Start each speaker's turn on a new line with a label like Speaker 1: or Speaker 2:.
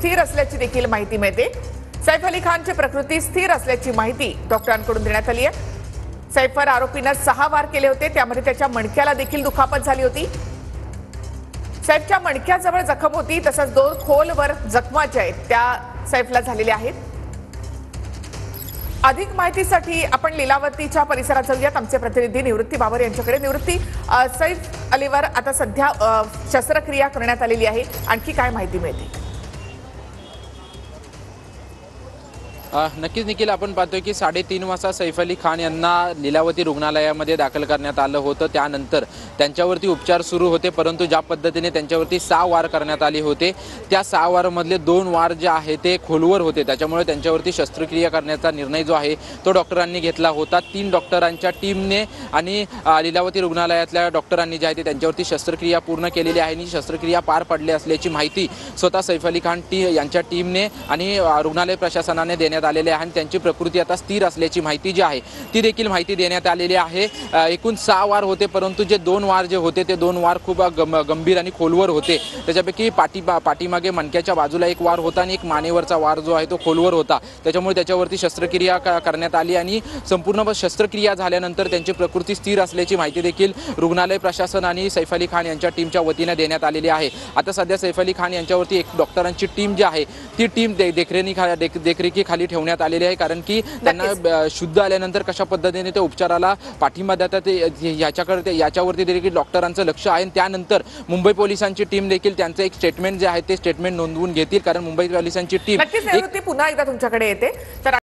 Speaker 1: स्थिर असल्याची देखील माहिती मिळते। सैफ अली खानची प्रकृती स्थिर असल्याची माहिती डॉक्टरांकडून देण्यात आली आहे। सैफवर आरोपीने 6 वार केले होते, त्यामध्ये त्याच्या मणक्याला देखील दुखापत झाली होती। सैफच्या मणक्याजवळ जखम होती, तसंच 2 खोलवर जखमा ज्या आहेत त्या सैफला झालेल्या आहेत। अधिक माहितीसाठी आपण लीलावतीच्या परिसरात जाऊयात। आमचे प्रतिनिधी निवृत्ती बाबर यांच्याकडे। निवृत्ती, सैफ अलीवर आता सध्या शस्त्रक्रिया करण्यात आलेली आहे, आणखी काय माहिती मिळते?
Speaker 2: नक्कीच निखिल, आपण पाहतोय की 3:30 वाजता सैफ अली खान यांना लीलावती रुग्णालयामध्ये दाखल करण्यात आलं होतं। त्यानंतर त्यांच्यावरती उपचार सुरू होते, परंतु ज्या पद्धतीने त्यांच्यावरती 6 वार करण्यात आले होते, त्या 6 वारमधले 2 वार जे आहे ते खोलवर होते, त्याच्यामुळे त्यांच्यावरती शस्त्रक्रिया करण्याचा निर्णय जो आहे तो डॉक्टरांनी घेतला होता। 3 डॉक्टरांच्या टीमने आणि लीलावती रुग्णालयातल्या डॉक्टरांनी जे आहे ते त्यांच्यावरती शस्त्रक्रिया पूर्ण केलेली आहे आणि शस्त्रक्रिया पार पडली असल्याची माहिती स्वतः सैफ अली खान यांच्या टीमने आणि रुग्णालय प्रशासनाने देण्यात आलेले आहे। त्यांची प्रकृती आता स्थिर असल्याची माहिती जी आहे ती देखील माहिती देण्यात आलेली आहे। एकूण 6 वार होते, परंतु जे 2 वार जे होते ते 2 वार खूप गंभीर आणि खोलवर होते। त्याच्यापैकी पाठीमागे मणक्याच्या बाजूला 1 वार होता आणि एक मानेवरचा वार जो आहे तो खोलवर होता, त्याच्यामुळे त्याच्यावरती शस्त्रक्रिया करण्यात आली आणि संपूर्ण शस्त्रक्रिया झाल्यानंतर त्यांची प्रकृती स्थिर असल्याची माहिती देखील रुग्णालय प्रशासन आणि सैफ अली खान यांच्या टीमच्या वतीने देण्यात आलेली आहे। आता सध्या सैफ अली खान यांच्यावरती एक डॉक्टरांची टीम जी आहे ती टीम देखरेखीखाली ठेवण्यात आलेली आहे, कारण की त्यांना शुद्ध आल्यानंतर कशा पद्धतीने ते उपचाराला पाठिंबा देतात याच्यावरती देखील डॉक्टरांचं लक्ष आहे। त्यानंतर मुंबई पोलिसांची टीम देखील त्यांचं एक स्टेटमेंट जे आहे ते स्टेटमेंट नोंदवून घेतील, कारण मुंबई पोलिसांची टीम
Speaker 1: पुन्हा एकदा तुमच्याकडे येते। तर